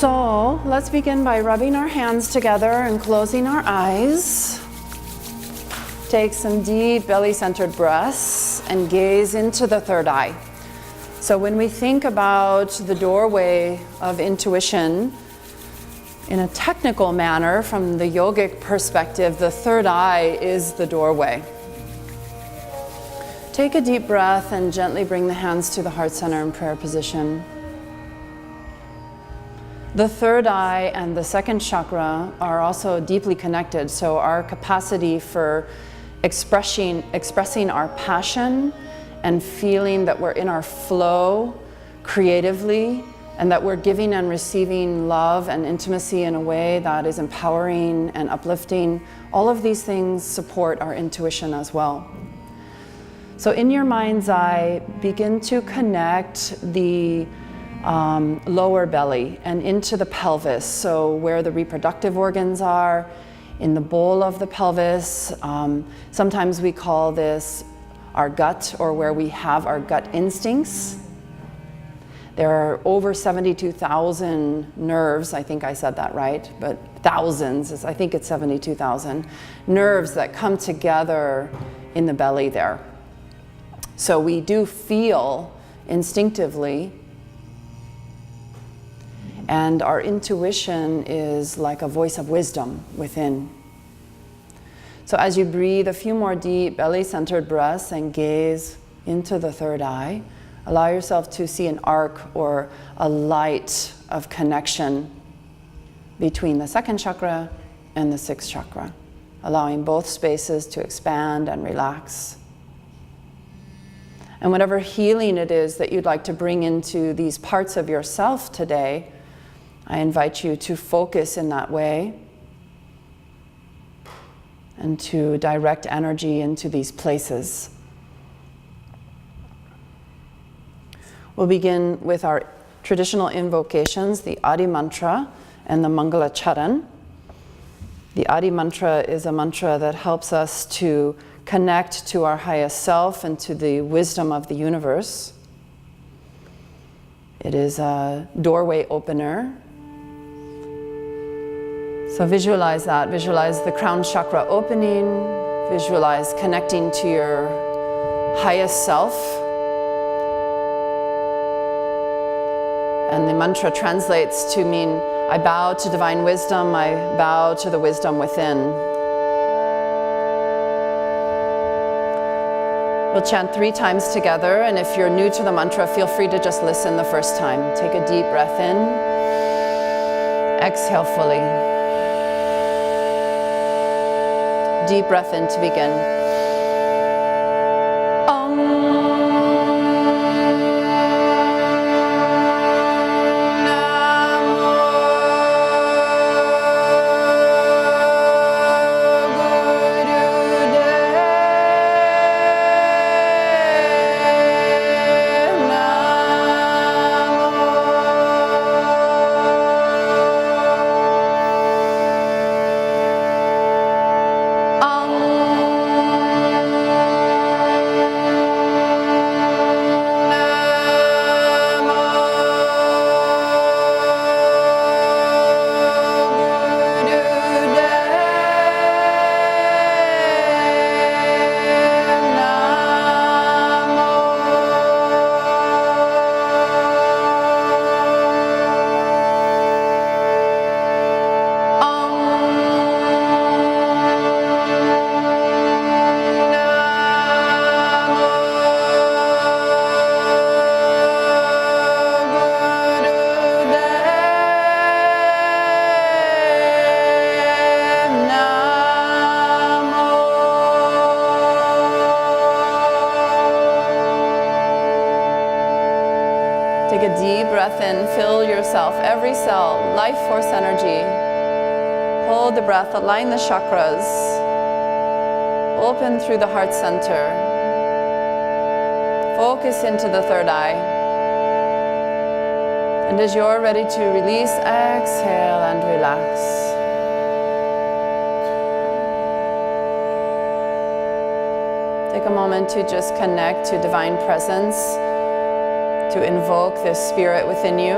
So let's begin by rubbing our hands together and closing our eyes. Take some deep belly-centered breaths and gaze into the third eye. So when we think about the doorway of intuition, in a technical manner, from the yogic perspective, the third eye is the doorway. Take a deep breath and gently bring the hands to the heart center in prayer position. The third eye and the second chakra are also deeply connected, so our capacity for expressing our passion and feeling that we're in our flow creatively and that we're giving and receiving love and intimacy in a way that is empowering and uplifting, all of these things support our intuition as well. So in your mind's eye, begin to connect the lower belly and into the pelvis, so where the reproductive organs are, in the bowl of the pelvis. Sometimes we call this our gut, or where we have our gut instincts. There are over 72,000 nerves, I think I said that right, but thousands, I think it's 72,000 nerves that come together in the belly there. So we do feel instinctively, and our intuition is like a voice of wisdom within. So as you breathe a few more deep belly-centered breaths and gaze into the third eye, allow yourself to see an arc or a light of connection between the second chakra and the sixth chakra, allowing both spaces to expand and relax. And whatever healing it is that you'd like to bring into these parts of yourself today, I invite you to focus in that way and to direct energy into these places. We'll begin with our traditional invocations, the Adi Mantra and the Mangala Charan. The Adi Mantra is a mantra that helps us to connect to our highest self and to the wisdom of the universe. It is a doorway opener. So visualize that. Visualize the crown chakra opening. Visualize connecting to your highest self. And the mantra translates to mean, I bow to divine wisdom, I bow to the wisdom within. We'll chant 3 times together, and if you're new to the mantra, feel free to just listen the first time. Take a deep breath in. Exhale fully. Deep breath in to begin. Take a deep breath in, fill yourself, every cell, life force energy. Hold the breath, align the chakras. Open through the heart center. Focus into the third eye. And as you're ready to release, exhale and relax. Take a moment to just connect to divine presence, to invoke this spirit within you.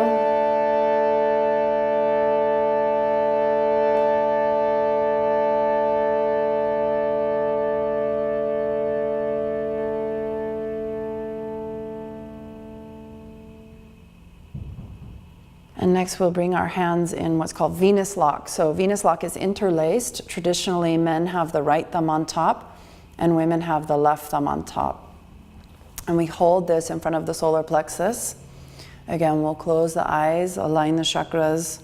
And next we'll bring our hands in what's called Venus lock. So Venus lock is interlaced. Traditionally, men have the right thumb on top and women have the left thumb on top. And we hold this in front of the solar plexus. Again, we'll close the eyes, align the chakras,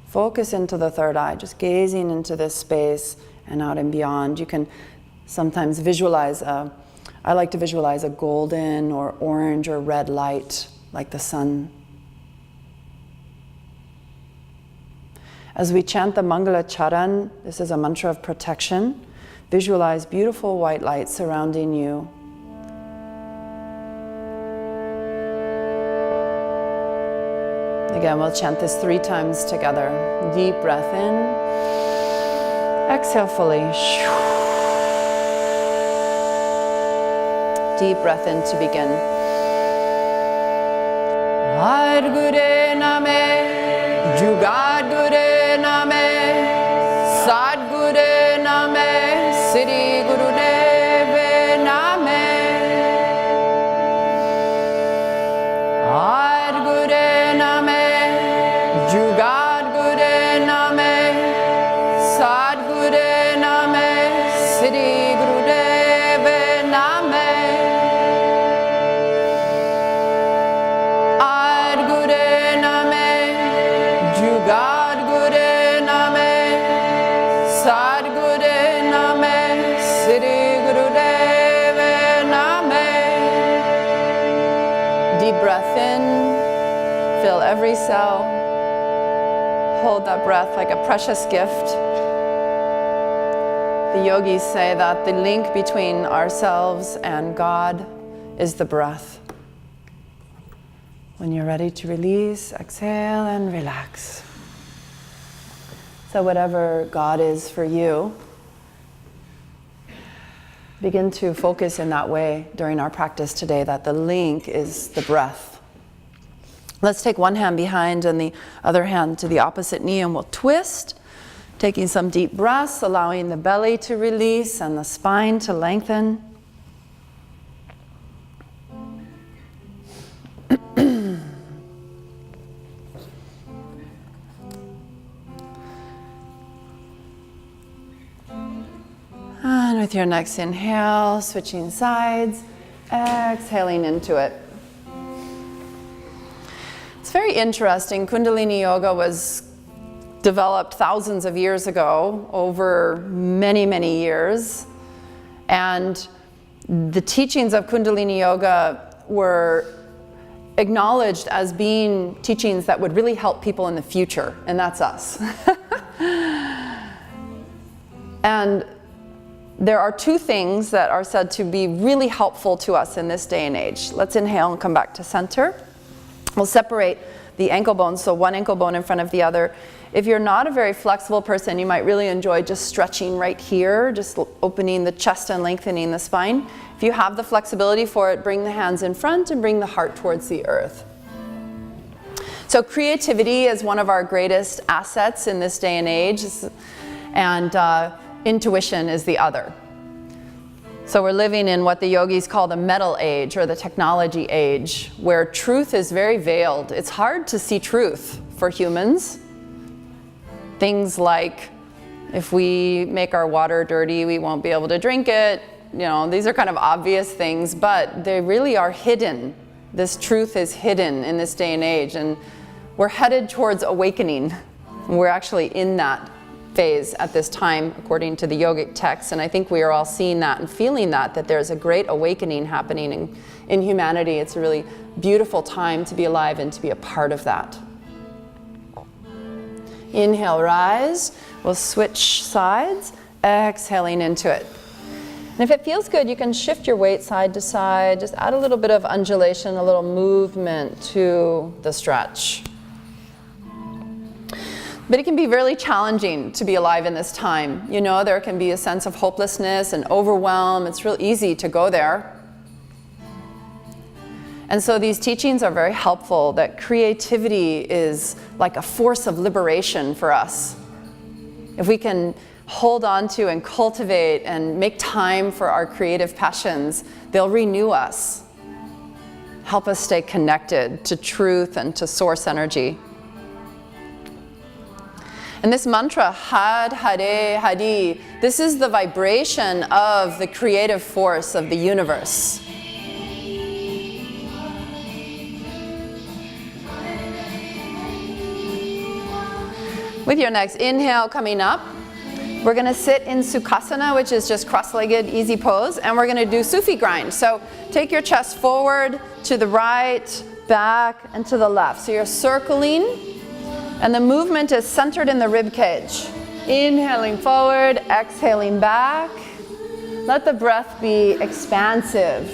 focus into the third eye, just gazing into this space and out and beyond. You can sometimes visualize, I like to visualize a golden or orange or red light, like the sun. As we chant the Mangala Charan, this is a mantra of protection, visualize beautiful white light surrounding you. Again, we'll chant this 3 times together. Deep breath in. Exhale fully. Deep breath in to begin. Adgure Name, Jugadgure Name, Sadgure Name, Sri Gurudeve Name. Adgure Name, Jugadgure Name, Sadgure Name, Sri Gurudeve Name. Adgure Name, Jugadgure Name, Sadgure Name, Sri Gurudeve Name. Deep breath in, fill every cell. Hold that breath like a precious gift. The yogis say that the link between ourselves and God is the breath. When you're ready to release, exhale and relax. So whatever God is for you, begin to focus in that way during our practice today, that the link is the breath. Let's take one hand behind and the other hand to the opposite knee, and we'll twist, taking some deep breaths, allowing the belly to release and the spine to lengthen. And with your next inhale, switching sides, exhaling into it. It's very interesting. Kundalini Yoga was developed thousands of years ago, over many, many years. And the teachings of Kundalini Yoga were acknowledged as being teachings that would really help people in the future, and that's us. And there are 2 things that are said to be really helpful to us in this day and age. Let's inhale and come back to center. We'll separate the ankle bones, so one ankle bone in front of the other. If you're not a very flexible person, you might really enjoy just stretching right here, just opening the chest and lengthening the spine. If you have the flexibility for it, bring the hands in front and bring the heart towards the earth. So creativity is one of our greatest assets in this day and age, and intuition is the other. So we're living in what the yogis call the metal age or the technology age, where truth is very veiled. It's hard to see truth for humans. Things like, if we make our water dirty, we won't be able to drink it. You know, these are kind of obvious things, but they really are hidden. This truth is hidden in this day and age, and we're headed towards awakening. We're actually in that phase at this time, according to the yogic texts, and I think we are all seeing that and feeling that there's a great awakening happening in humanity. It's a really beautiful time to be alive and to be a part of that. Inhale, rise. We'll switch sides, exhaling into it. And if it feels good, you can shift your weight side to side, just add a little bit of undulation, a little movement to the stretch. But it can be really challenging to be alive in this time. You know, there can be a sense of hopelessness and overwhelm. It's real easy to go there. And so these teachings are very helpful, that creativity is like a force of liberation for us. If we can hold on to and cultivate and make time for our creative passions, they'll renew us, help us stay connected to truth and to source energy. And this mantra, Had Hare Hari, this is the vibration of the creative force of the universe. With your next inhale coming up, we're going to sit in Sukhasana, which is just cross-legged, easy pose, and we're going to do Sufi grind. So take your chest forward, to the right, back, and to the left. So you're circling, and the movement is centered in the rib cage. Inhaling forward, exhaling back. Let the breath be expansive.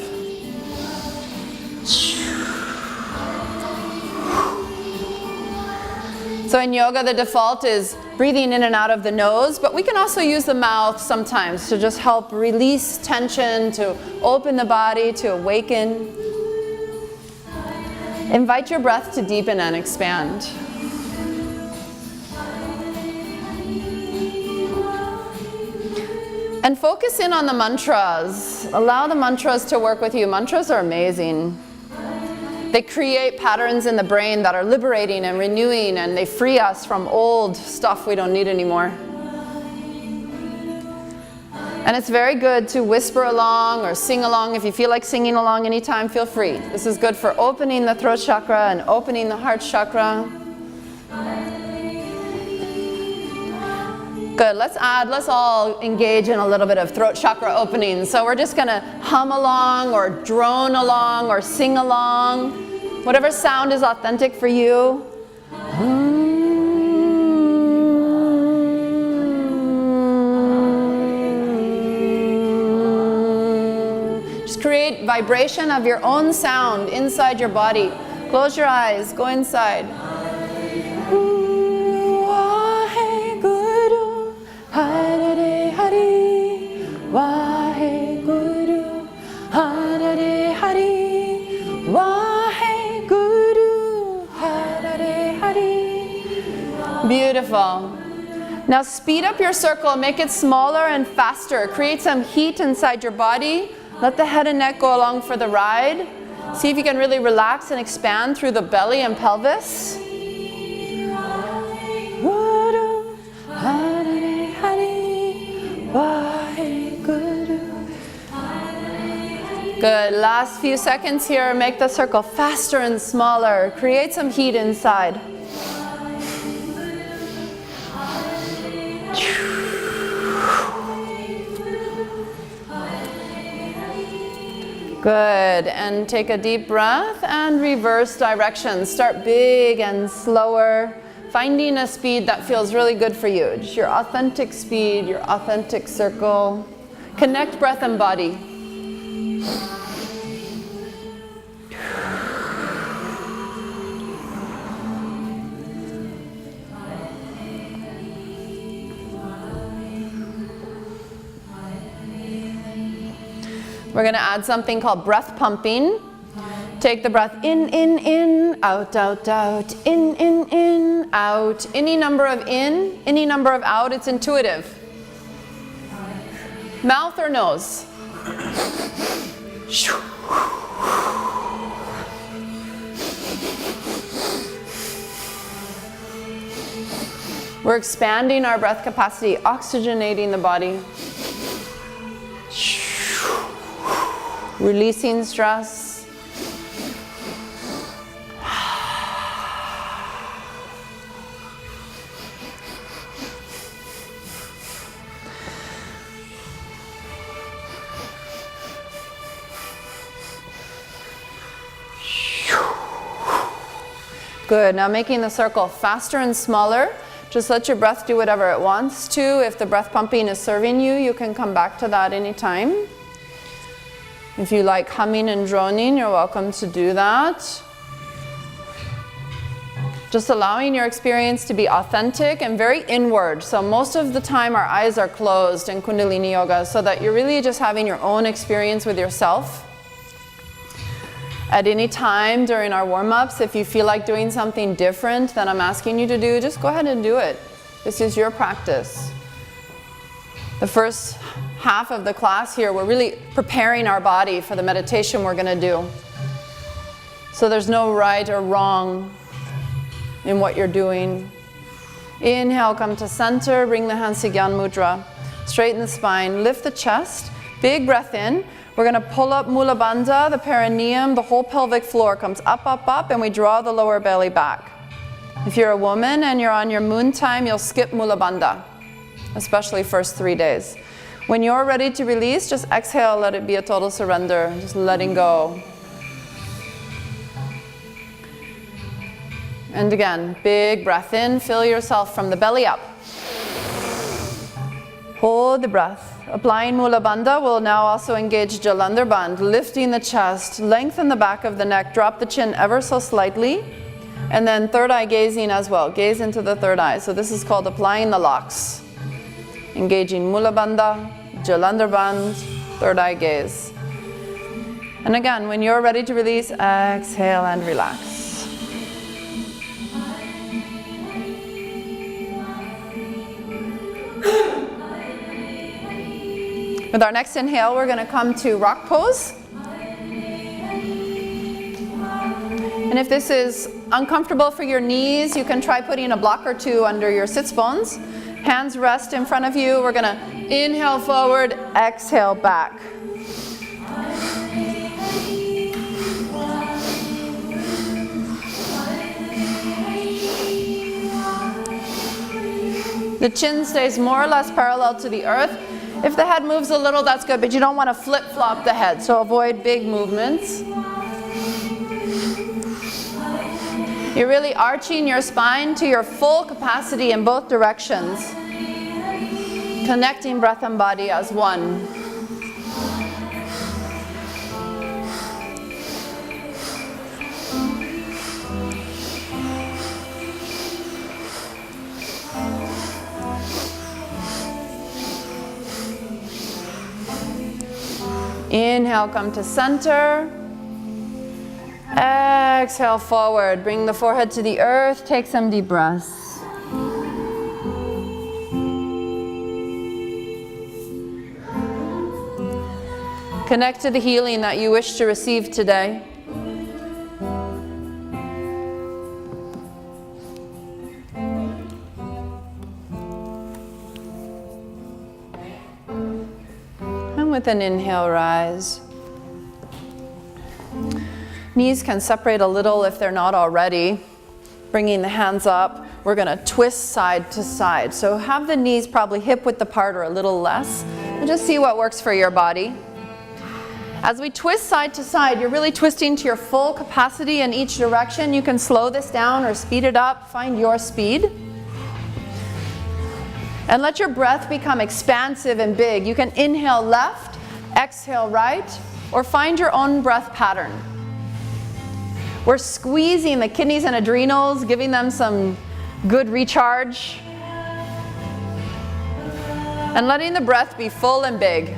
So in yoga, the default is breathing in and out of the nose, but we can also use the mouth sometimes to just help release tension, to open the body, to awaken. Invite your breath to deepen and expand. And focus in on the mantras. Allow the mantras to work with you. Mantras are amazing. They create patterns in the brain that are liberating and renewing, and they free us from old stuff we don't need anymore. And it's very good to whisper along or sing along. If you feel like singing along anytime, feel free. This is good for opening the throat chakra and opening the heart chakra. Good, let's all engage in a little bit of throat chakra opening. So we're just gonna hum along or drone along or sing along. Whatever sound is authentic for you. Just create vibration of your own sound inside your body. Close your eyes, go inside. Hare Hari, Wahe Guru, Hare Hari, Wahe Guru, Hare Hari. Beautiful. Now speed up your circle, make it smaller and faster. Create some heat inside your body. Let the head and neck go along for the ride. See if you can really relax and expand through the belly and pelvis. Guru, Hare Hari, Wahe Guru. Good. Last few seconds here. Make the circle faster and smaller. Create some heat inside. Good. And take a deep breath and reverse direction. Start big and slower. Finding a speed that feels really good for you. Just your authentic speed, your authentic circle. Connect breath and body. We're going to add something called breath pumping. Take the breath in, out, out, out, in, out. Any number of in, any number of out, it's intuitive. Mouth or nose? We're expanding our breath capacity, oxygenating the body. Releasing stress. Good. Now making the circle faster and smaller. Just let your breath do whatever it wants to. If the breath pumping is serving you, you can come back to that anytime. If you like humming and droning, you're welcome to do that. Just allowing your experience to be authentic and very inward. So most of the time our eyes are closed in Kundalini Yoga so that you're really just having your own experience with yourself. At any time during our warm-ups, if you feel like doing something different than I'm asking you to do, just go ahead and do it. This is your practice. The first half of the class here, we're really preparing our body for the meditation we're going to do. So there's no right or wrong in what you're doing. Inhale, come to center, bring the hands to Gyan Mudra. Straighten the spine, lift the chest, big breath in. We're going to pull up Mula Bandha, the perineum, the whole pelvic floor comes up, up, up, and we draw the lower belly back. If you're a woman and you're on your moon time, you'll skip Mula Bandha, especially first 3 days. When you're ready to release, just exhale, let it be a total surrender, just letting go. And again, big breath in, fill yourself from the belly up. Hold the breath. Applying Mula Bandha, we'll now also engage Jalandhar Bandh, lifting the chest, lengthen the back of the neck, drop the chin ever so slightly, and then third eye gazing as well. Gaze into the third eye. So this is called applying the locks. Engaging Mula Bandha, Jalandhar Bandh, third eye gaze. And again, when you're ready to release, exhale and relax. With our next inhale, we're going to come to rock pose. And if this is uncomfortable for your knees, you can try putting a block or two under your sits bones. Hands rest in front of you. We're going to inhale forward, exhale back. The chin stays more or less parallel to the earth. If the head moves a little, that's good, but you don't want to flip-flop the head, so avoid big movements. You're really arching your spine to your full capacity in both directions, connecting breath and body as one. Inhale, come to center. Exhale forward. Bring the forehead to the earth. Take some deep breaths. Connect to the healing that you wish to receive today. With an inhale, rise. Knees can separate a little if they're not already. Bringing the hands up, we're going to twist side to side. So have the knees probably hip width apart or a little less. And just see what works for your body. As we twist side to side, you're really twisting to your full capacity in each direction. You can slow this down or speed it up. Find your speed. And let your breath become expansive and big. You can inhale left, exhale right, or find your own breath pattern. We're squeezing the kidneys and adrenals, giving them some good recharge. And letting the breath be full and big.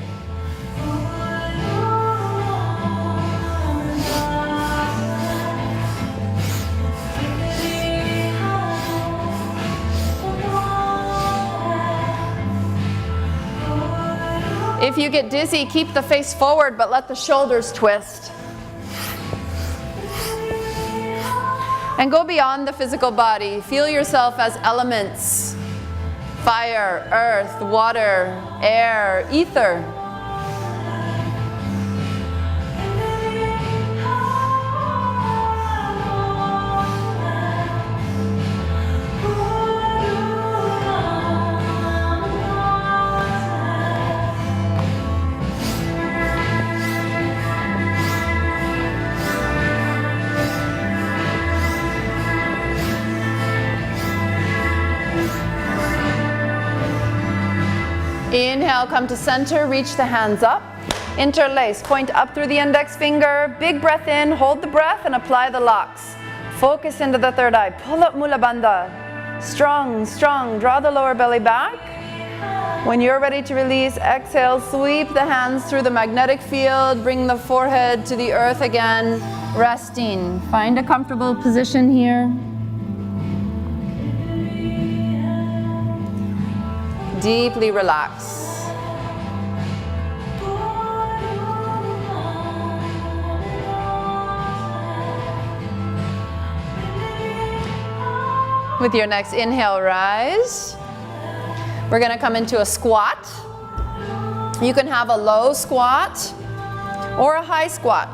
If you get dizzy, keep the face forward, but let the shoulders twist. And go beyond the physical body. Feel yourself as elements. Fire, earth, water, air, ether. Inhale, come to center, reach the hands up. Interlace, point up through the index finger. Big breath in, hold the breath and apply the locks. Focus into the third eye. Pull up Mula Bandha. Strong, strong. Draw the lower belly back. When you're ready to release, exhale, sweep the hands through the magnetic field. Bring the forehead to the earth again. Resting. Find a comfortable position here. Deeply relax. With your next inhale, rise. We're going to come into a squat. You can have a low squat or a high squat.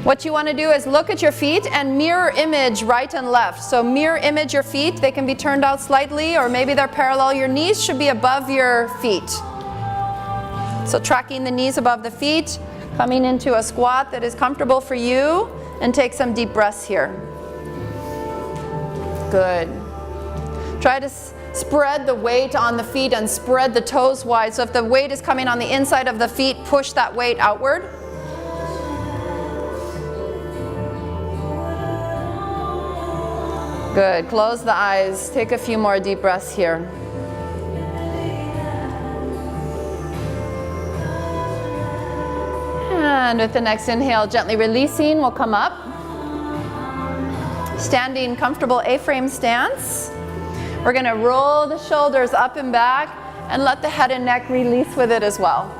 What you want to do is look at your feet and mirror image right and left. So mirror image your feet. They can be turned out slightly, or maybe they're parallel. Your knees should be above your feet. So tracking the knees above the feet, coming into a squat that is comfortable for you, and take some deep breaths here. Good. Try to spread the weight on the feet and spread the toes wide. So if the weight is coming on the inside of the feet, push that weight outward. Good. Close the eyes. Take a few more deep breaths here. And with the next inhale, gently releasing, we'll come up. Standing comfortable A-frame stance. We're going to roll the shoulders up and back and let the head and neck release with it as well.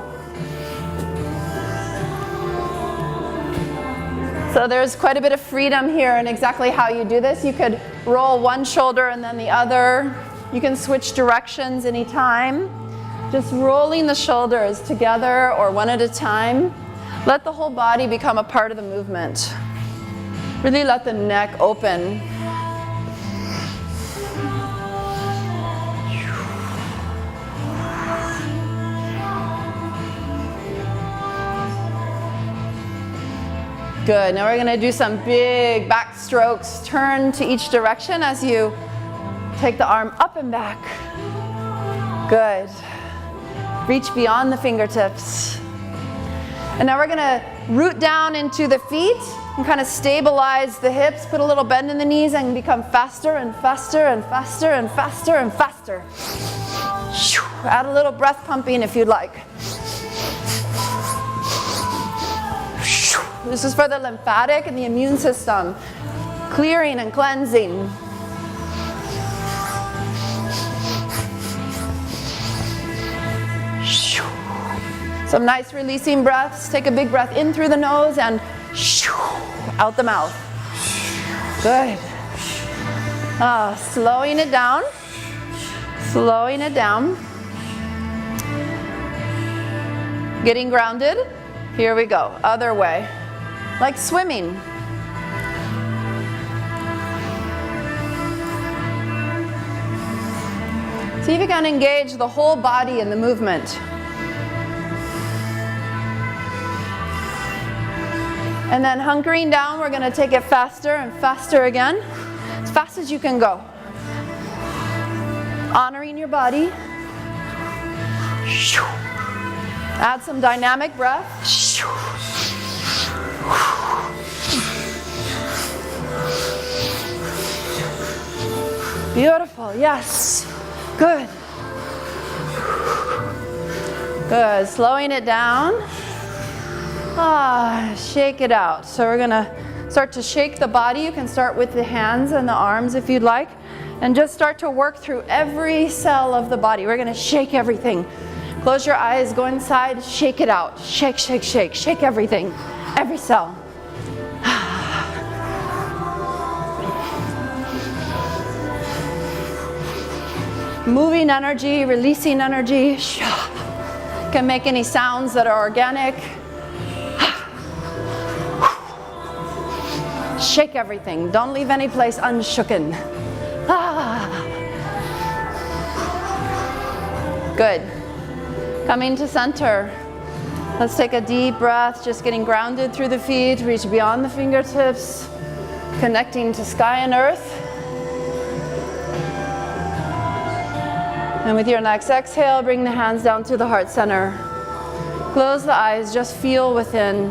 So there's quite a bit of freedom here in exactly how you do this. You could roll one shoulder and then the other. You can switch directions anytime. Just rolling the shoulders together or one at a time. Let the whole body become a part of the movement. Really let the neck open. Good. Now we're going to do some big back strokes. Turn to each direction as you take the arm up and back. Good. Reach beyond the fingertips. And now we're going to root down into the feet and kind of stabilize the hips. Put a little bend in the knees and become faster and faster and faster and faster and faster. Add a little breath pumping if you'd like. This is for the lymphatic and the immune system, clearing and cleansing. Some nice releasing breaths. Take a big breath in through the nose and out the mouth. Good. Slowing it down. Slowing it down. Getting grounded. Here we go. Other way. Like swimming. See if you can engage the whole body in the movement. And then hunkering down, we're going to take it faster and faster again. As fast as you can go. Honoring your body. Add some dynamic breath. Beautiful, yes. Good. Good, slowing it down. Shake it out. So we're gonna start to shake the body. You can start with the hands and the arms if you'd like. And just start to work through every cell of the body. We're gonna shake everything. Close your eyes, go inside, shake it out. Shake, shake, shake, shake everything. Every cell. Moving energy, releasing energy. Can make any sounds that are organic. Shake everything. Don't leave any place unshooken. Good. Coming to center. Let's take a deep breath, just getting grounded through the feet, reach beyond the fingertips, connecting to sky and earth. And with your next exhale, bring the hands down to the heart center. Close the eyes, just feel within.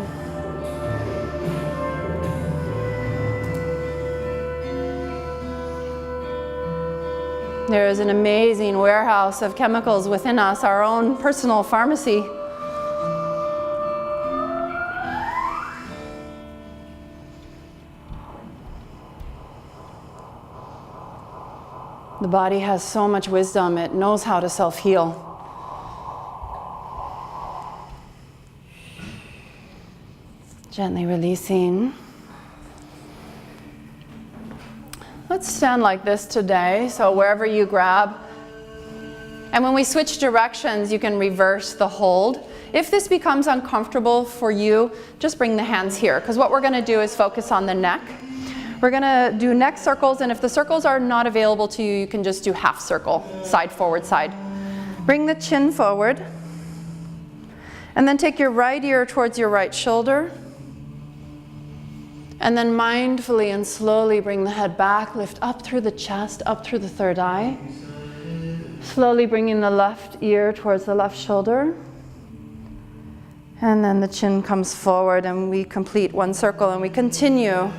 There is an amazing warehouse of chemicals within us, our own personal pharmacy. The body has so much wisdom, it knows how to self-heal. Gently releasing. let's stand like this today, so wherever you grab. And when we switch directions, you can reverse the hold. If this becomes uncomfortable for you, just bring the hands here, because what we're going to do is focus on the neck. We're going to do neck circles, and if the circles are not available to you, you can just do half circle, side, forward, side. Bring the chin forward, and then take your right ear towards your right shoulder. And then mindfully and slowly bring the head back, lift up through the chest, up through the third eye. Slowly bringing the left ear towards the left shoulder. And then the chin comes forward and we complete one circle and we continue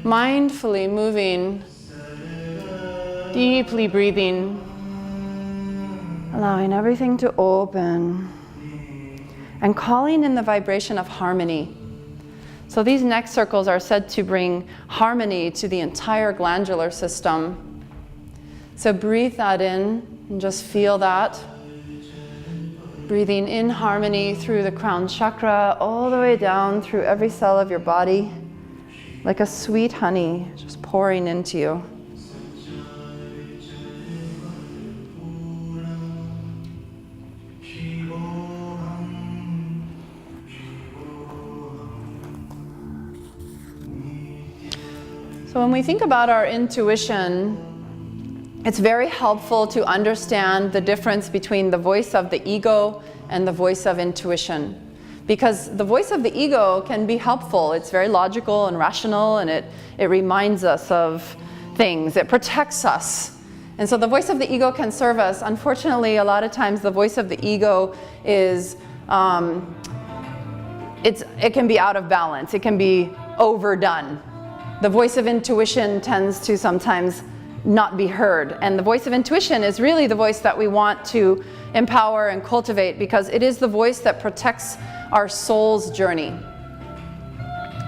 mindfully moving, deeply breathing, allowing everything to open and calling in the vibration of harmony. So these neck circles are said to bring harmony to the entire glandular system. So breathe that in and just feel that. Breathing in harmony through the crown chakra, all the way down through every cell of your body, like a sweet honey just pouring into you. So when we think about our intuition, it's very helpful to understand the difference between the voice of the ego and the voice of intuition. Because the voice of the ego can be helpful. It's very logical and rational, and it reminds us of things. It protects us. And so the voice of the ego can serve us. Unfortunately, a lot of times the voice of the ego is, it can be out of balance. It can be overdone. The voice of intuition tends to sometimes not be heard. And the voice of intuition is really the voice that we want to empower and cultivate, because it is the voice that protects our soul's journey.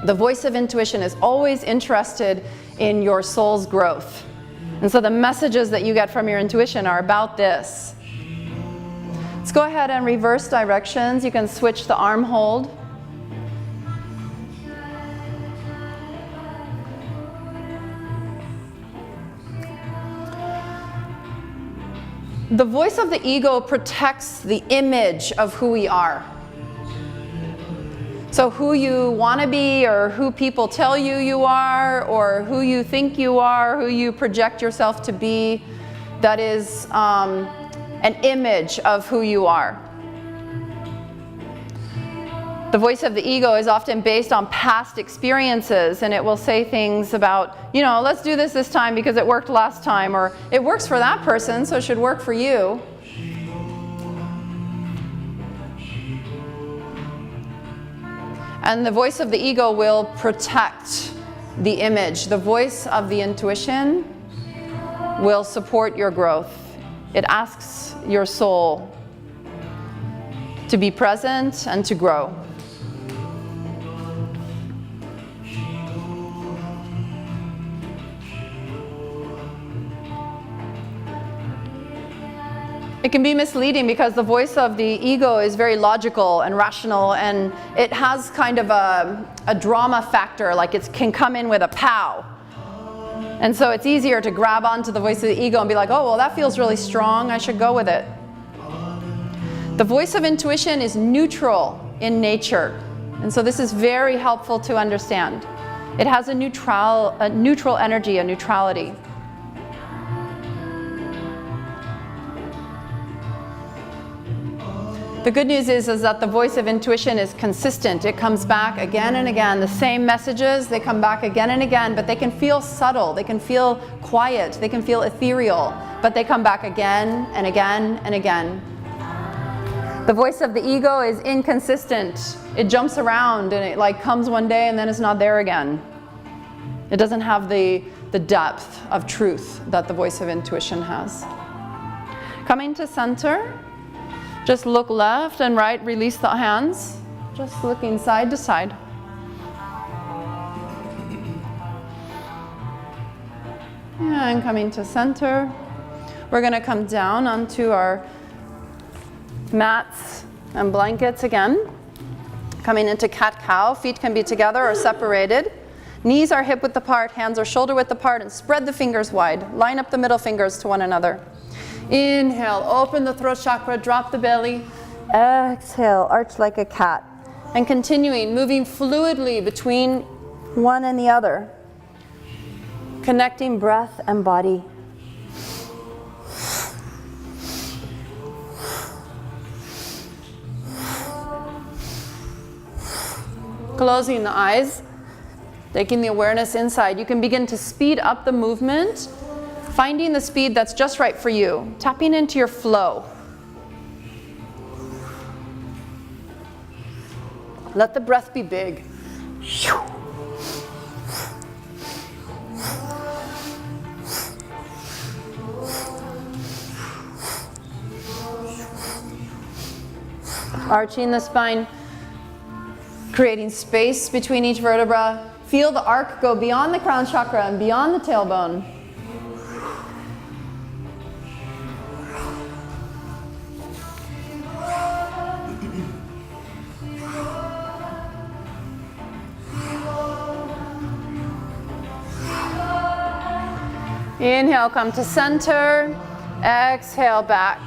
The voice of intuition is always interested in your soul's growth. And so the messages that you get from your intuition are about this. Let's go ahead and reverse directions. You can switch the arm hold. The voice of the ego protects the image of who we are. So who you want to be, or who people tell you you are, or who you think you are, who you project yourself to be, that is an image of who you are. The voice of the ego is often based on past experiences, and it will say things about, you know, let's do this time because it worked last time, or it works for that person, so it should work for you. And the voice of the ego will protect the image. The voice of the intuition will support your growth. It asks your soul to be present and to grow. It can be misleading because the voice of the ego is very logical and rational, and it has kind of a drama factor, like it can come in with a pow. And so it's easier to grab onto the voice of the ego and be like, oh, well, that feels really strong, I should go with it. The voice of intuition is neutral in nature, and so this is very helpful to understand. It has a neutral energy, a neutrality. The good news is that the voice of intuition is consistent. It comes back again and again. The same messages, they come back again and again, but they can feel subtle, they can feel quiet, they can feel ethereal, but they come back again and again and again. The voice of the ego is inconsistent. It jumps around and it like comes one day and then it's not there again. It doesn't have the depth of truth that the voice of intuition has. Coming to center. Just look left and right, release the hands. Just looking side to side. And coming to center. We're going to come down onto our mats and blankets again. Coming into cat-cow, feet can be together or separated. Knees are hip width apart, hands are shoulder width apart, and spread the fingers wide. Line up the middle fingers to one another. Inhale, open the throat chakra, drop the belly. Exhale, arch like a cat. And continuing, moving fluidly between one and the other. Connecting breath and body. Closing the eyes, taking the awareness inside. You can begin to speed up the movement, finding the speed that's just right for you, tapping into your flow. Let the breath be big. Arching the spine, creating space between each vertebra. Feel the arc go beyond the crown chakra and beyond the tailbone. Inhale, come to center. Exhale, back.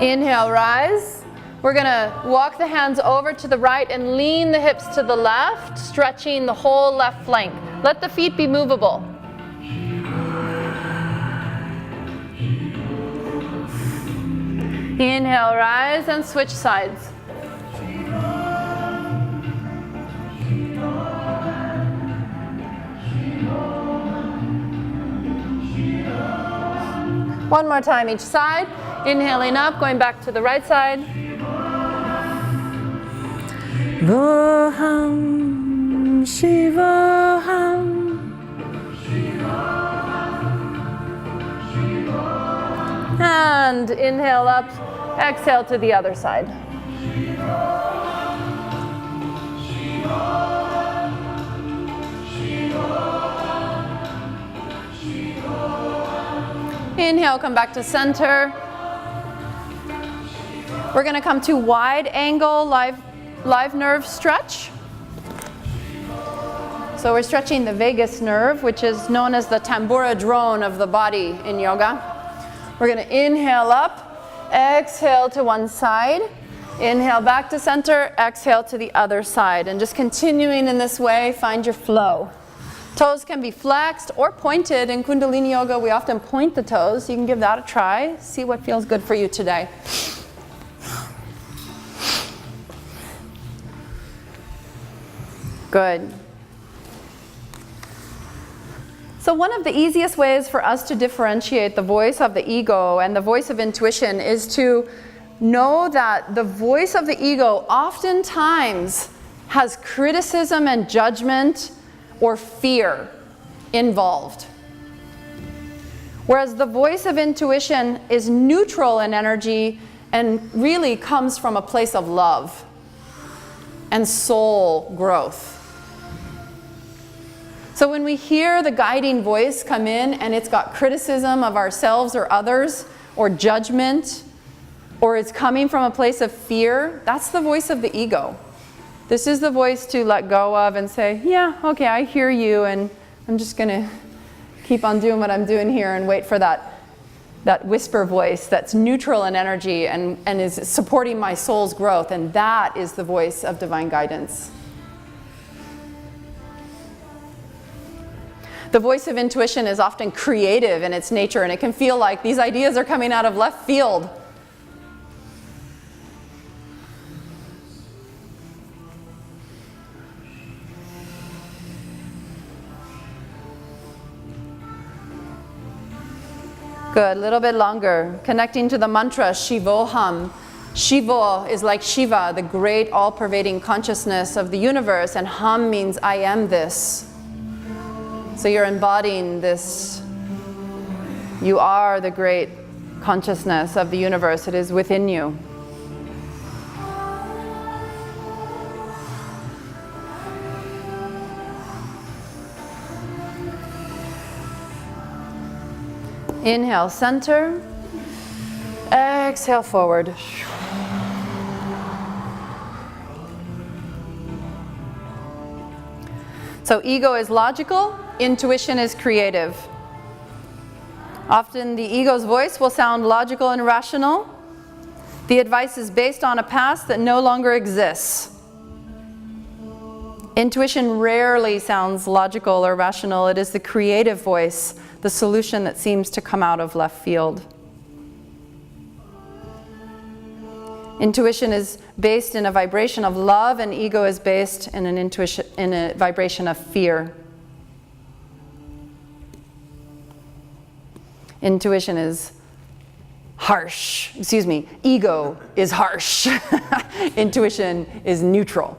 Inhale, rise. We're going to walk the hands over to the right and lean the hips to the left, stretching the whole left flank. Let the feet be movable. Inhale, rise and switch sides. One more time each side. Inhaling up, going back to the right side. Voham Shivoham. And inhale up, exhale to the other side. Inhale, come back to center. We're going to come to wide angle live nerve stretch. So we're stretching the vagus nerve, which is known as the tambura drone of the body in yoga. We're going to inhale up, exhale to one side, inhale back to center, exhale to the other side. And just continuing in this way, find your flow. Toes can be flexed or pointed. In Kundalini Yoga, we often point the toes. You can give that a try. See what feels good for you today. Good. So one of the easiest ways for us to differentiate the voice of the ego and the voice of intuition is to know that the voice of the ego oftentimes has criticism and judgment or fear involved. Whereas the voice of intuition is neutral in energy and really comes from a place of love and soul growth. So when we hear the guiding voice come in and it's got criticism of ourselves or others or judgment, or it's coming from a place of fear, that's the voice of the ego. This is the voice to let go of and say, yeah, okay, I hear you, and I'm just going to keep on doing what I'm doing here and wait for that whisper voice that's neutral in energy and is supporting my soul's growth. And that is the voice of divine guidance. The voice of intuition is often creative in its nature, and it can feel like these ideas are coming out of left field. Good, a little bit longer. Connecting to the mantra, Shivoham. Shivo is like Shiva, the great all-pervading consciousness of the universe, and Ham means I am this. So you're embodying this. You are the great consciousness of the universe. It is within you. Inhale, center. Exhale, forward. So ego is logical, intuition is creative. Often the ego's voice will sound logical and rational. The advice is based on a past that no longer exists. Intuition rarely sounds logical or rational. It is the creative voice, the solution that seems to come out of left field. Intuition is based in a vibration of love, and ego is based in a vibration of fear. Intuition is harsh. Ego is harsh. Intuition is neutral.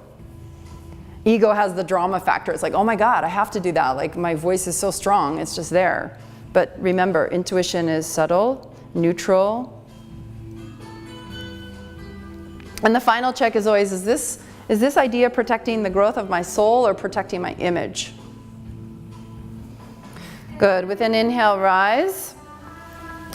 Ego has the drama factor. It's like, oh my God, I have to do that. Like, my voice is so strong, it's just there. But remember, intuition is subtle, neutral. And the final check is always, is this idea protecting the growth of my soul or protecting my image? Good. With an inhale, rise.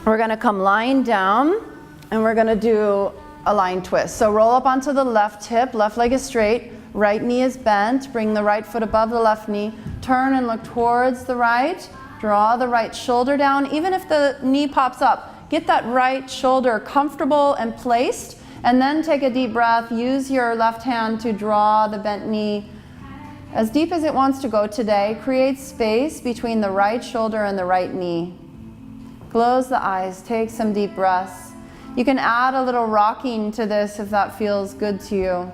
We're going to come lying down, and we're going to do a lying twist. So roll up onto the left hip, left leg is straight, right knee is bent, bring the right foot above the left knee, turn and look towards the right, draw the right shoulder down. Even if the knee pops up, get that right shoulder comfortable and placed, and then take a deep breath. Use your left hand to draw the bent knee as deep as it wants to go today. Create space between the right shoulder and the right knee. Close the eyes, take some deep breaths. You can add a little rocking to this if that feels good to you.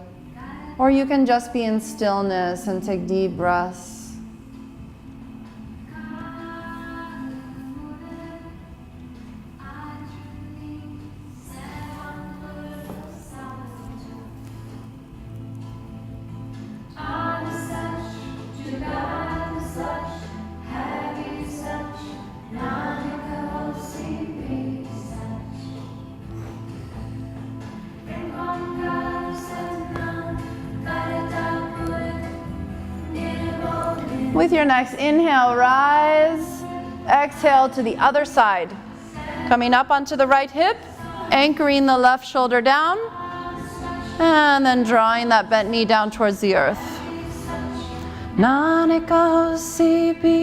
Or you can just be in stillness and take deep breaths. With your next inhale, rise. Exhale to the other side. Coming up onto the right hip, anchoring the left shoulder down, and then drawing that bent knee down towards the earth. Naniko sipi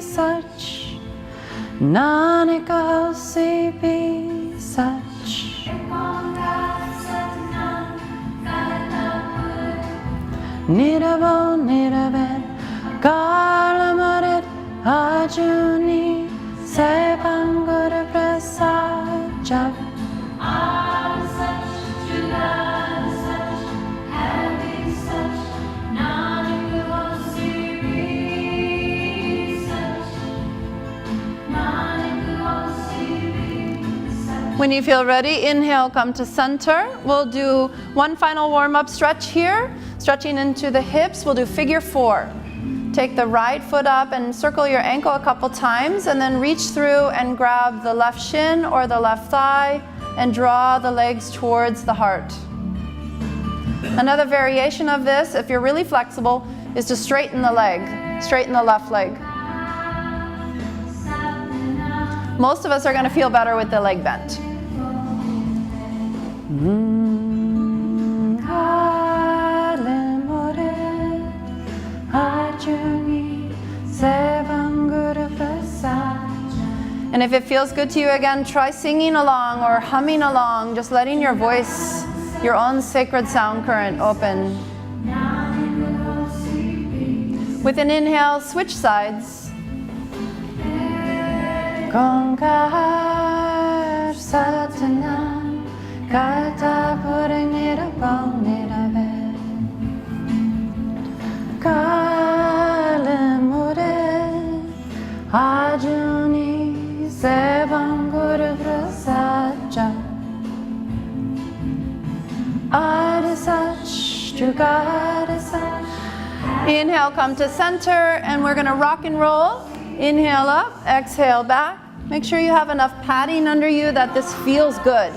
sach. Naniko sipi sach. Niravo niravet kalamaret ajuni sepangura prasajab. When you feel ready, inhale, come to center. We'll do one final warm-up stretch here. Stretching into the hips, we'll do figure 4. Take the right foot up and circle your ankle a couple times, and then reach through and grab the left shin or the left thigh and draw the legs towards the heart. Another variation of this, if you're really flexible, is to straighten the leg, straighten the left leg. Most of us are going to feel better with the leg bent. And if it feels good to you again, try singing along or humming along, just letting your voice, your own sacred sound current open. With an inhale, switch sides. Gongkar satanam kata purang nirabang niravet kalamure ajuni sevangura prasaja adisach jugadisach. Inhale, come to center, and we're going to rock and roll. Inhale up, exhale back. Make sure you have enough padding under you that this feels good.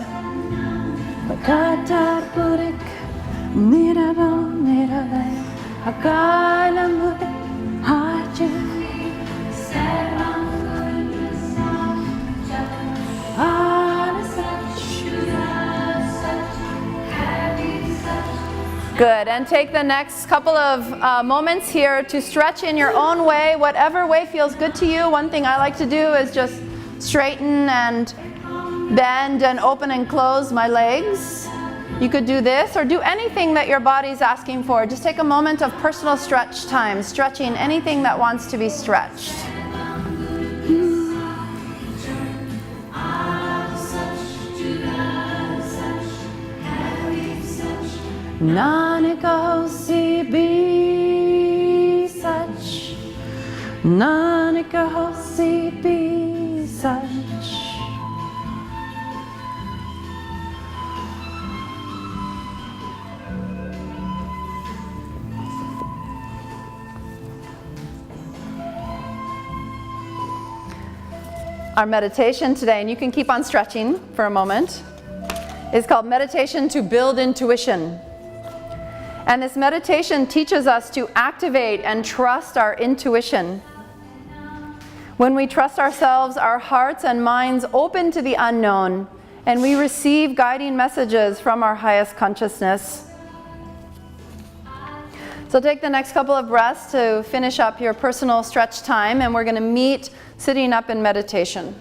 Good, and take the next couple of moments here to stretch in your own way, whatever way feels good to you. One thing I like to do is just straighten and bend and open and close my legs. You could do this or do anything that your body's asking for. Just take a moment of personal stretch time, stretching anything that wants to be stretched. Nanak hosi be such, Nanak hosi be such. Our meditation today, and you can keep on stretching for a moment, is called Meditation to Build Intuition. And this meditation teaches us to activate and trust our intuition. When we trust ourselves, our hearts and minds open to the unknown, and we receive guiding messages from our highest consciousness. So take the next couple of breaths to finish up your personal stretch time, and we're going to meet sitting up in meditation.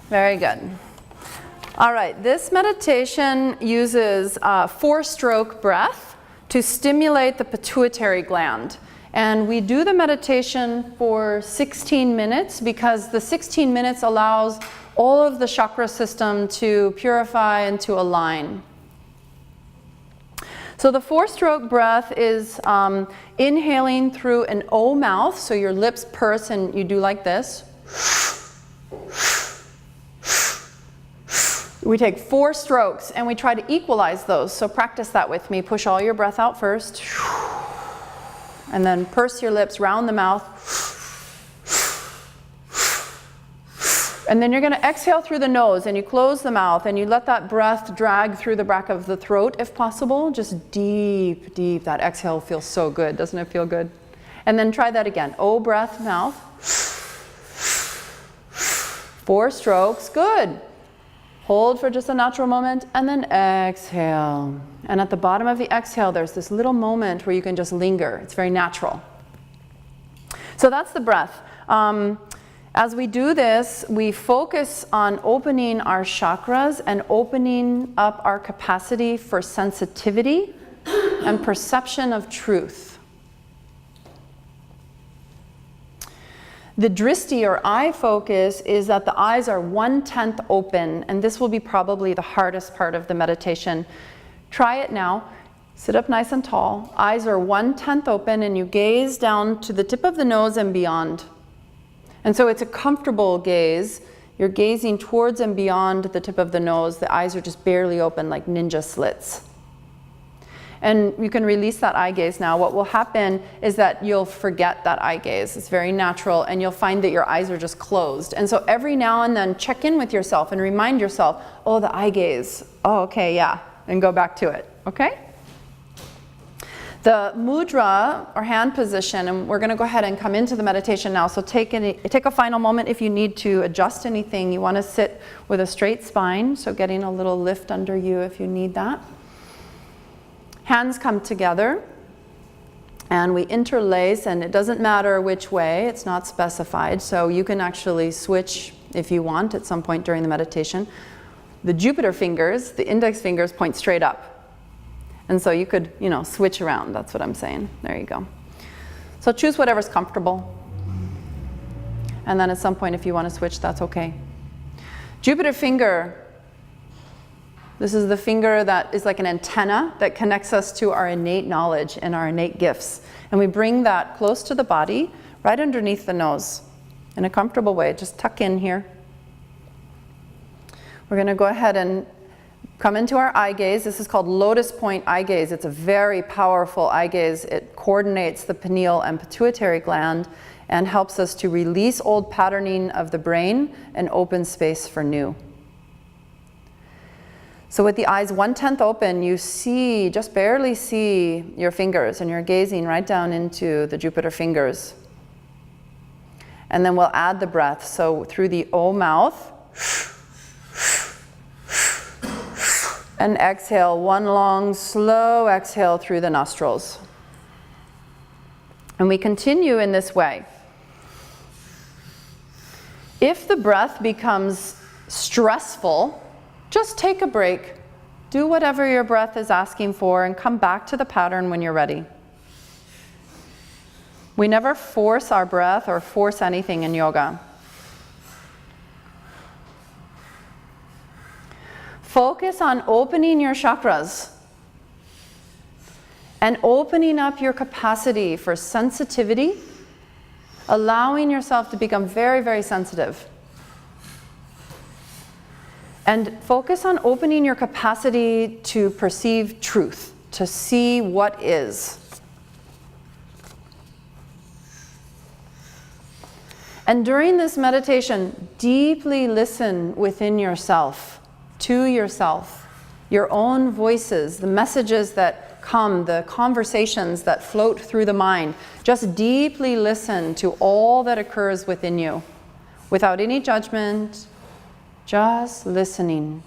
Very good. All right, this meditation uses 4-stroke breath to stimulate the pituitary gland. And we do the meditation for 16 minutes because the 16 minutes allows all of the chakra system to purify and to align. So the 4-stroke breath is inhaling through an O mouth, so your lips purse and you do like this. We take 4 strokes and we try to equalize those. So practice that with me. Push all your breath out first. And then purse your lips, round the mouth. And then you're going to exhale through the nose and you close the mouth and you let that breath drag through the back of the throat if possible. Just deep, deep. That exhale feels so good. Doesn't it feel good? And then try that again. O breath, mouth. 4 strokes. Good. Hold for just a natural moment and then exhale. And at the bottom of the exhale, there's this little moment where you can just linger. It's very natural. So that's the breath. As we do this, we focus on opening our chakras and opening up our capacity for sensitivity and perception of truth. The drishti or eye focus is that the eyes are 1/10 open, and this will be probably the hardest part of the meditation. Try it now. Sit up nice and tall. Eyes are 1/10 open, and you gaze down to the tip of the nose and beyond. And so it's a comfortable gaze. You're gazing towards and beyond the tip of the nose. The eyes are just barely open like ninja slits. And you can release that eye gaze now. What will happen is that you'll forget that eye gaze. It's very natural, and you'll find that your eyes are just closed. And so every now and then, check in with yourself and remind yourself, oh, the eye gaze. Oh, okay, yeah, and go back to it, okay? The mudra, or hand position, and we're gonna go ahead and come into the meditation now. So take a final moment if you need to adjust anything. You wanna sit with a straight spine, so getting a little lift under you if you need that. Hands come together and we interlace, and it doesn't matter which way, it's not specified, so you can actually switch if you want at some point during the meditation. The Jupiter fingers, the index fingers, point straight up. And so you could, switch around, that's what I'm saying. There you go. So choose whatever's comfortable. And then at some point if you want to switch, that's okay. Jupiter finger. This is the finger that is like an antenna that connects us to our innate knowledge and our innate gifts. And we bring that close to the body, right underneath the nose, in a comfortable way. Just tuck in here. We're going to go ahead and come into our eye gaze. This is called lotus point eye gaze. It's a very powerful eye gaze. It coordinates the pineal and pituitary gland. and helps us to release old patterning of the brain and open space for new. So with the eyes 1/10 open, you see, just barely see your fingers, and you're gazing right down into the Jupiter fingers. And then we'll add the breath. So through the O mouth, and exhale, one long, slow exhale through the nostrils. And we continue in this way. If the breath becomes stressful, just take a break. Do whatever your breath is asking for and come back to the pattern when you're ready. We never force our breath or force anything in yoga. Focus on opening your chakras and opening up your capacity for sensitivity, allowing yourself to become very, very sensitive. And focus on opening your capacity to perceive truth, to see what is. And during this meditation, deeply listen within yourself, to yourself, your own voices, the messages that come, the conversations that float through the mind. Just deeply listen to all that occurs within you, without any judgment, just listening.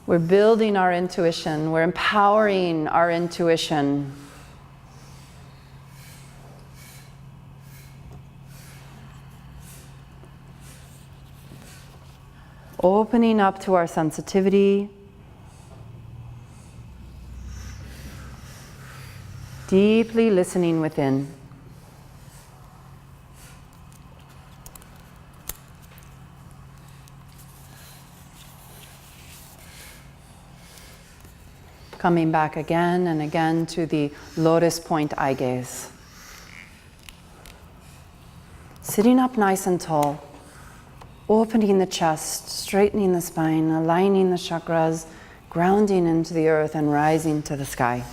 We're building our intuition. We're empowering our intuition. Opening up to our sensitivity. Deeply listening within. Coming back again and again to the lotus point eye gaze. Sitting up nice and tall, opening the chest, straightening the spine, aligning the chakras, grounding into the earth and rising to the sky.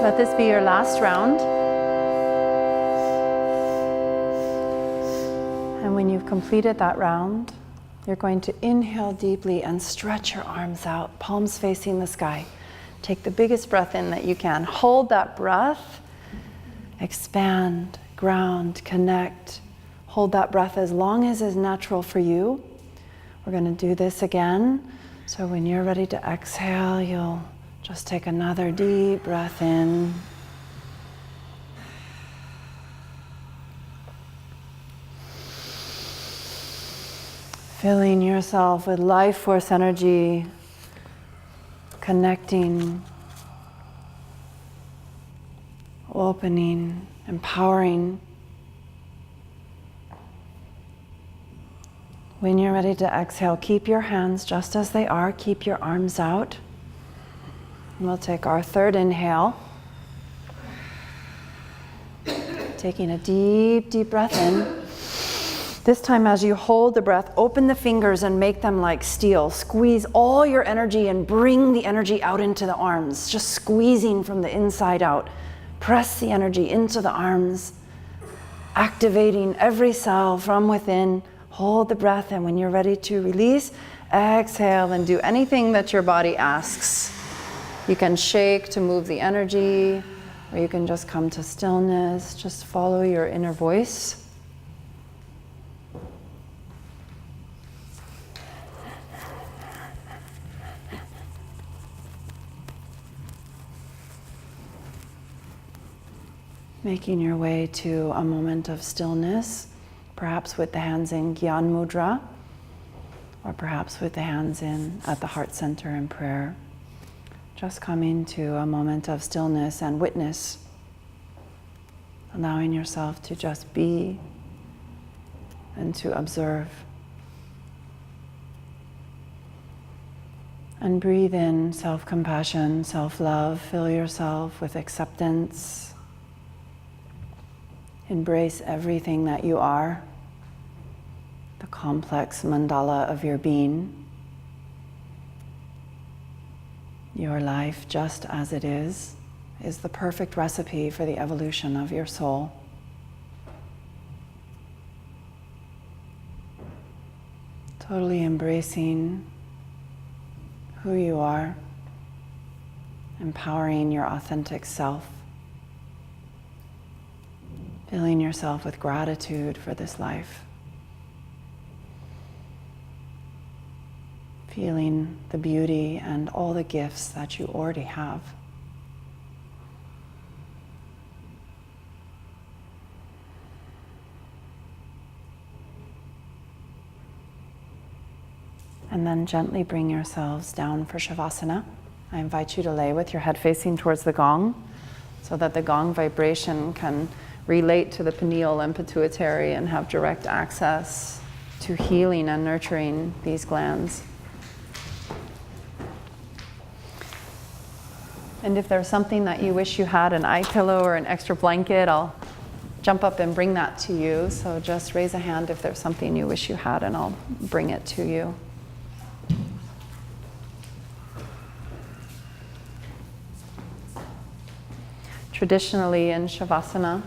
Let this be your last round. And when you've completed that round, you're going to inhale deeply and stretch your arms out, palms facing the sky. Take the biggest breath in that you can. Hold that breath. Expand, ground, connect. Hold that breath as long as is natural for you. We're going to do this again. So when you're ready to exhale, you'll just take another deep breath in. Filling yourself with life force energy, connecting, opening, empowering. When you're ready to exhale, keep your hands just as they are. Keep your arms out. And we'll take our third inhale. Taking a deep, deep breath in. This time as you hold the breath, open the fingers and make them like steel. Squeeze all your energy and bring the energy out into the arms. Just squeezing from the inside out. Press the energy into the arms. Activating every cell from within. Hold the breath, and when you're ready to release, exhale and do anything that your body asks. You can shake to move the energy, or you can just come to stillness. Just follow your inner voice. Making your way to a moment of stillness, perhaps with the hands in Gyan Mudra, or perhaps with the hands in at the heart center in prayer. Just coming to a moment of stillness and witness, allowing yourself to just be and to observe. And breathe in self-compassion, self-love. Fill yourself with acceptance. Embrace everything that you are, the complex mandala of your being, your life just as it is the perfect recipe for the evolution of your soul. Totally embracing who you are, empowering your authentic self. Filling yourself with gratitude for this life. Feeling the beauty and all the gifts that you already have. And then gently bring yourselves down for Shavasana. I invite you to lay with your head facing towards the gong so that the gong vibration can relate to the pineal and pituitary and have direct access to healing and nurturing these glands. And if there's something that you wish you had, an eye pillow or an extra blanket, I'll jump up and bring that to you. So just raise a hand if there's something you wish you had, and I'll bring it to you. Traditionally in Shavasana,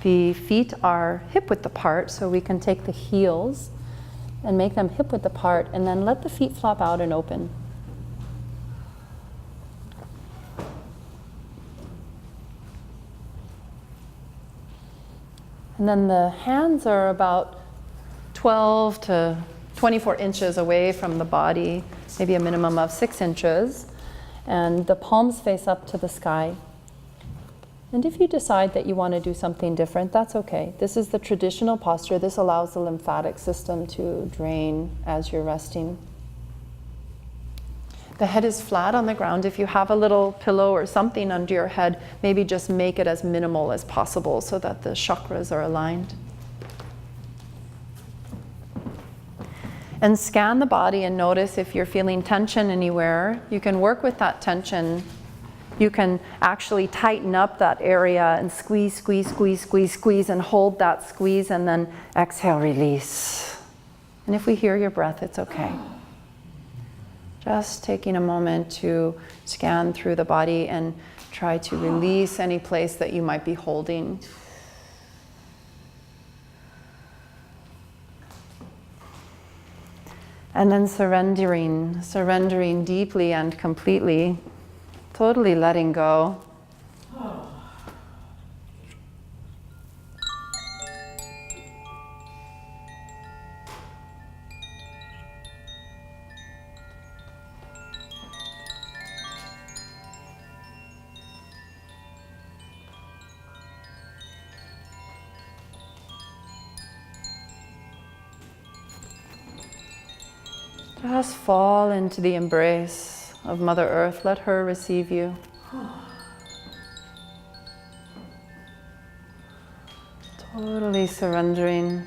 the feet are hip-width apart, so we can take the heels and make them hip-width apart, and then let the feet flop out and open. And then the hands are about 12 to 24 inches away from the body, maybe a minimum of 6 inches, and the palms face up to the sky. And if you decide that you want to do something different, that's okay. This is the traditional posture. This allows the lymphatic system to drain as you're resting. The head is flat on the ground. If you have a little pillow or something under your head, maybe just make it as minimal as possible so that the chakras are aligned. And scan the body and notice if you're feeling tension anywhere. You can work with that tension. You can actually tighten up that area and squeeze, squeeze, squeeze, squeeze, squeeze, and hold that squeeze, and then exhale, release. And if we hear your breath, it's okay. Just taking a moment to scan through the body and try to release any place that you might be holding. And then surrendering deeply and completely, totally letting go. Just fall into the embrace of Mother Earth. Let her receive you. Totally surrendering.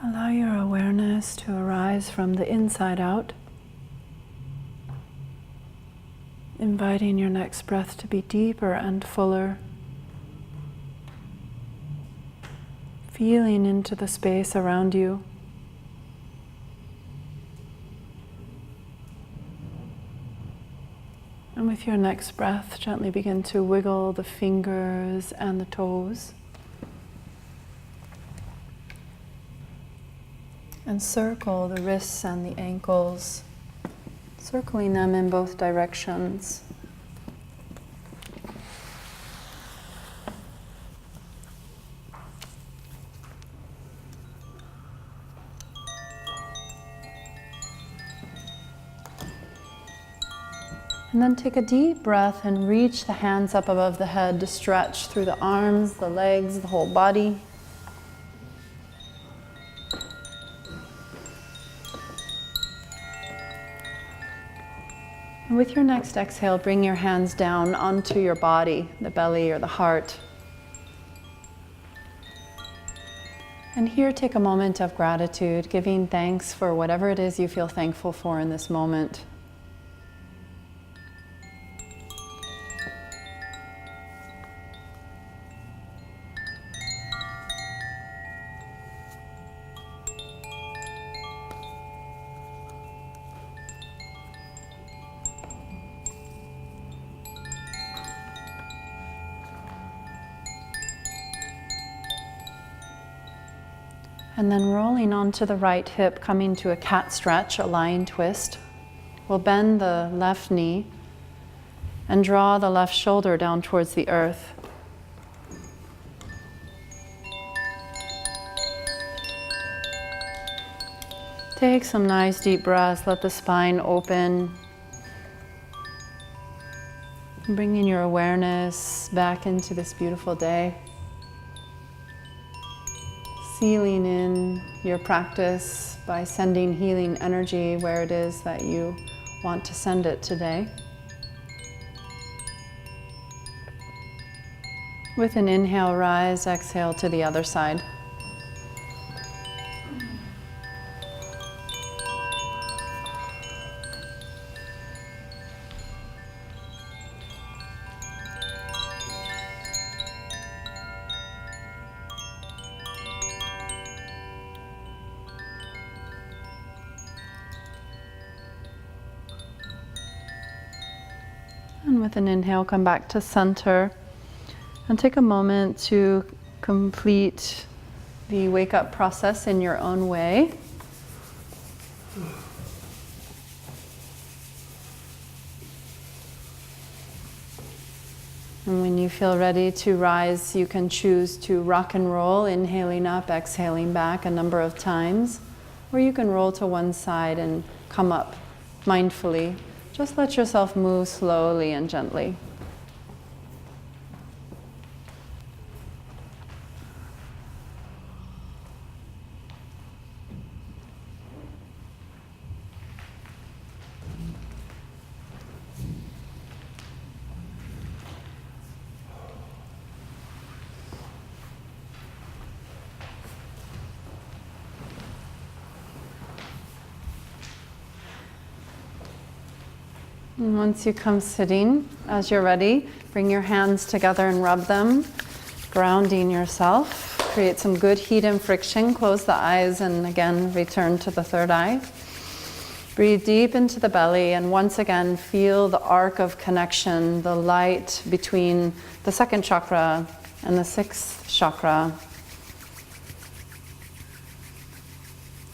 Allow your awareness to arise from the inside out, inviting your next breath to be deeper and fuller, feeling into the space around you. And with your next breath, gently begin to wiggle the fingers and the toes. And circle the wrists and the ankles, circling them in both directions. And then take a deep breath and reach the hands up above the head to stretch through the arms, the legs, the whole body. And with your next exhale, bring your hands down onto your body, the belly or the heart. And here, take a moment of gratitude, giving thanks for whatever it is you feel thankful for in this moment. And then rolling onto the right hip, coming to a cat stretch, a lion twist. We'll bend the left knee and draw the left shoulder down towards the earth. Take some nice deep breaths, let the spine open. Bringing your awareness back into this beautiful day. Sealing in your practice by sending healing energy where it is that you want to send it today. With an inhale, rise, exhale to the other side. And with an inhale, come back to center and take a moment to complete the wake-up process in your own way. And when you feel ready to rise, you can choose to rock and roll, inhaling up, exhaling back a number of times, or you can roll to one side and come up mindfully. Just let yourself move slowly and gently. And once you come sitting, as you're ready, bring your hands together and rub them, grounding yourself. Create some good heat and friction. Close the eyes and again return to the third eye. Breathe deep into the belly and once again feel the arc of connection, the light between the second chakra and the sixth chakra.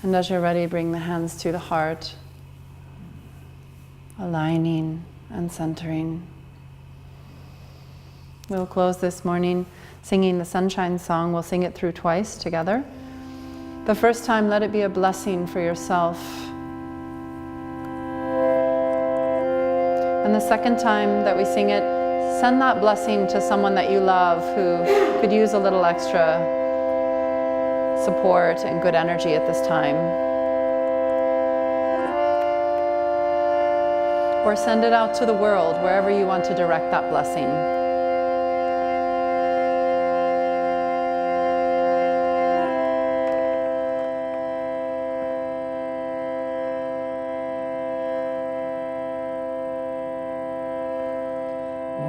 And as you're ready, bring the hands to the heart. Aligning and centering. We'll close this morning singing the Sunshine Song. We'll sing it through twice together. The first time, let it be a blessing for yourself. And the second time that we sing it, send that blessing to someone that you love who could use a little extra support and good energy at this time. Or send it out to the world, wherever you want to direct that blessing.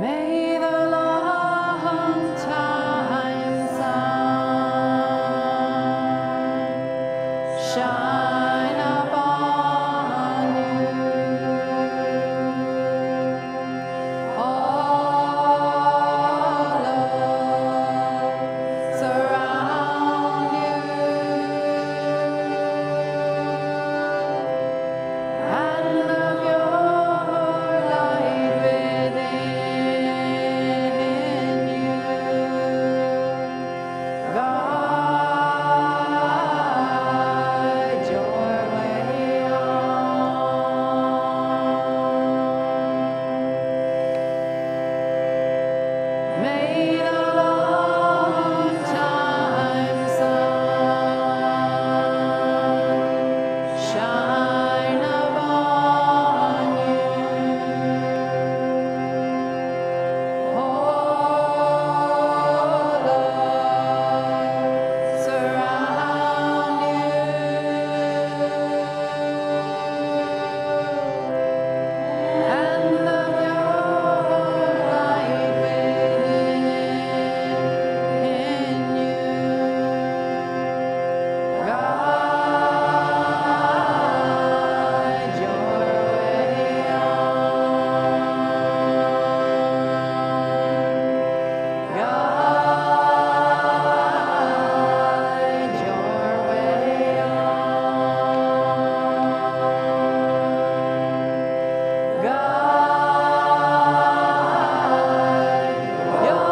May the long time sun shine upon you. All love surround you, and of your light within you. Guide your way on. May the long time sun shine upon you. All love surround you, and of your light within you. Guide your way on. Guide your way on. Guide your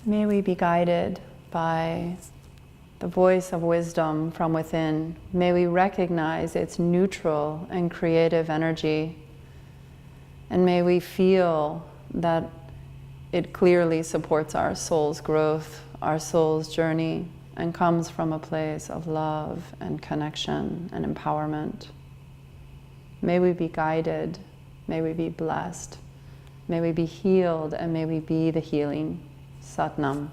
May we be guided by the voice of wisdom from within. May we recognize its neutral and creative energy. And may we feel that it clearly supports our soul's growth, our soul's journey, and comes from a place of love and connection and empowerment. May we be guided, may we be blessed, may we be healed, and may we be the healing. Sat Nam.